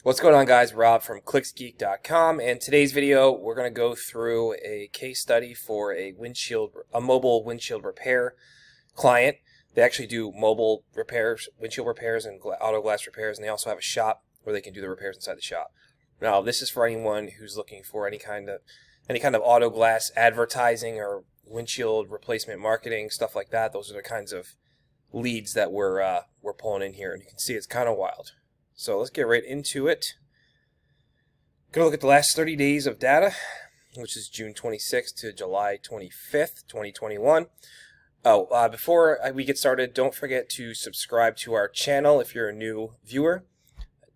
What's going on, guys? Rob from clicksgeek.com, and today's video we're going to go through a case study for a mobile windshield repair client. They actually do mobile repairs, windshield repairs, and auto glass repairs, and they also have a shop where they can do the repairs inside the shop. Now, this is for anyone who's looking for any kind of auto glass advertising or windshield replacement marketing, stuff like that. Those are the kinds of leads that we're pulling in here, and you can see it's kind of wild. So let's get right into it. Going to look at the last 30 days of data, which is June 26th to July 25th, 2021. Before we get started, don't forget to subscribe to our channel if you're a new viewer.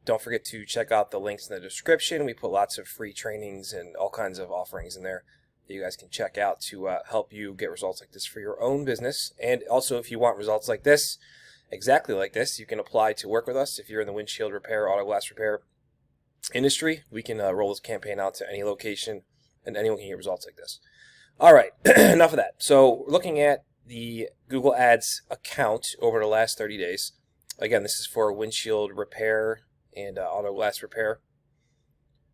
Don't forget to check out the links in the description. We put lots of free trainings and all kinds of offerings in there that you guys can check out to help you get results like this for your own business. And also, if you want results like this, exactly like this, you can apply to work with us. If you're in the windshield repair, auto glass repair industry, we can roll this campaign out to any location, and anyone can get results like this. All right, enough of that. So we're looking at the Google Ads account over the last 30 days. Again, this is for windshield repair and auto glass repair.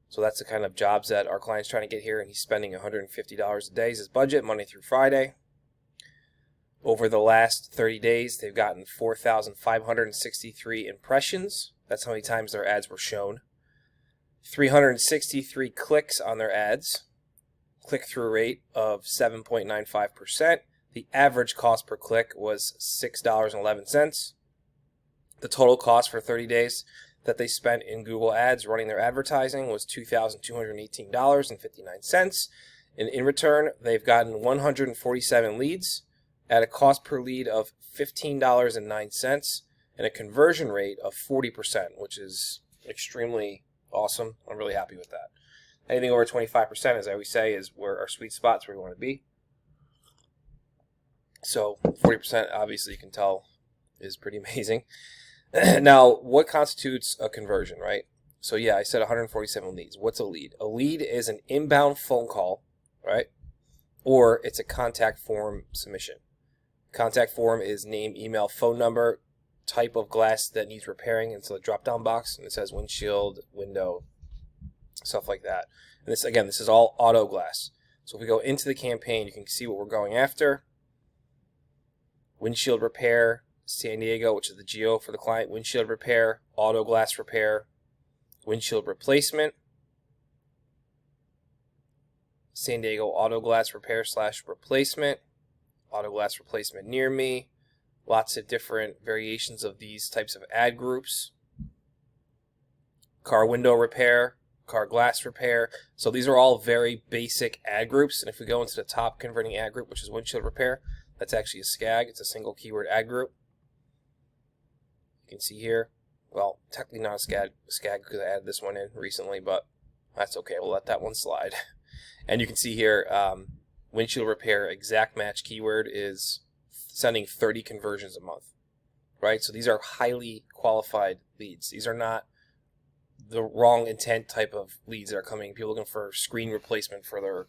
So that's the kind of jobs that our client's trying to get here, and he's spending $150 a day is his budget, Monday through Friday. Over the last 30 days, they've gotten 4,563 impressions. That's how many times their ads were shown. 363 clicks on their ads. Click-through rate of 7.95%. The average cost per click was $6.11. The total cost for 30 days that they spent in Google Ads running their advertising was $2,218.59. And in return, they've gotten 147 leads at a cost per lead of $15.09 and a conversion rate of 40%, which is extremely awesome. I'm really happy with that. Anything over 25%, as I always say, is where our sweet spot's where we want to be. So 40%, obviously, you can tell, is pretty amazing. Now, what constitutes a conversion, right? So yeah, I said 147 leads. What's a lead? A lead is an inbound phone call, right? Or it's a contact form submission. Contact form is name, email, phone number, type of glass that needs repairing. It's a drop-down box, and it says windshield, window, stuff like that. And this, again, this is all auto glass. So if we go into the campaign, you can see what we're going after. Windshield repair, San Diego, which is the geo for the client. Windshield repair, auto glass repair, windshield replacement, San Diego auto glass repair / replacement, auto glass replacement near me. Lots of different variations of these types of ad groups. Car window repair, car glass repair. So these are all very basic ad groups. And if we go into the top converting ad group, which is windshield repair, that's actually a SCAG. It's a single keyword ad group. You can see here, well, technically not a SCAG because I added this one in recently, but that's okay. We'll let that one slide. And you can see here, windshield repair exact match keyword is sending 30 conversions a month, right? So these are highly qualified leads. These are not the wrong intent type of leads that are coming. People looking for screen replacement for their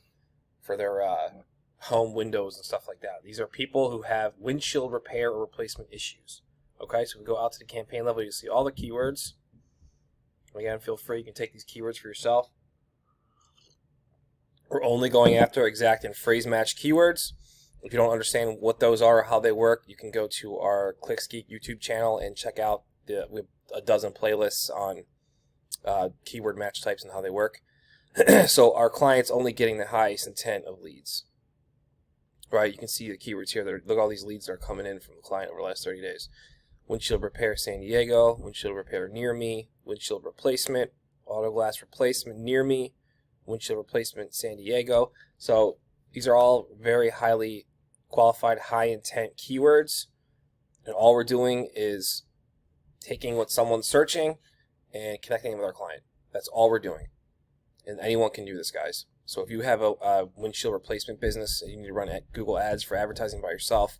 home windows and stuff like that. These are people who have windshield repair or replacement issues. Okay, so we go out to the campaign level. You see all the keywords. Again, feel free. You can take these keywords for yourself. We're only going after exact and phrase match keywords. If you don't understand what those are or how they work, you can go to our ClicksGeek YouTube channel and check out we have a dozen playlists on keyword match types and how they work. So our client's only getting the highest intent of leads. Right, you can see the keywords here. Look at all these leads that are coming in from the client over the last 30 days. Windshield repair San Diego, windshield repair near me, windshield replacement, auto glass replacement near me, windshield replacement San Diego. So these are all very highly qualified, high intent keywords, and all we're doing is taking what someone's searching and connecting them with our client. That's all we're doing, and anyone can do this, guys. So if you have a windshield replacement business and you need to run Google Ads for advertising by yourself,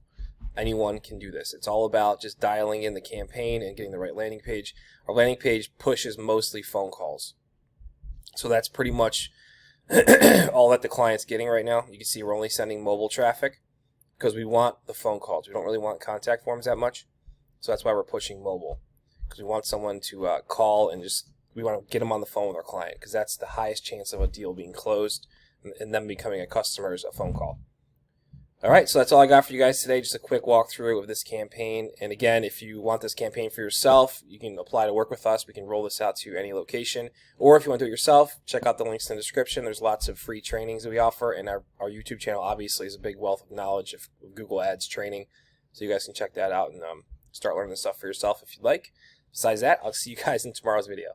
anyone can do this. It's all about just dialing in the campaign and getting the right landing page. Our landing page pushes mostly phone calls. So that's pretty much all that the client's getting right now. You can see we're only sending mobile traffic because we want the phone calls. We don't really want contact forms that much. So that's why we're pushing mobile, because we want someone to call and just we want to get them on the phone with our client, because that's the highest chance of a deal being closed and them becoming a customer is a phone call. All right, so that's all I got for you guys today. Just a quick walkthrough of this campaign. And again, if you want this campaign for yourself, you can apply to work with us. We can roll this out to any location. Or if you want to do it yourself, check out the links in the description. There's lots of free trainings that we offer. And our YouTube channel obviously is a big wealth of knowledge of Google Ads training. So you guys can check that out and start learning this stuff for yourself if you'd like. Besides that, I'll see you guys in tomorrow's video.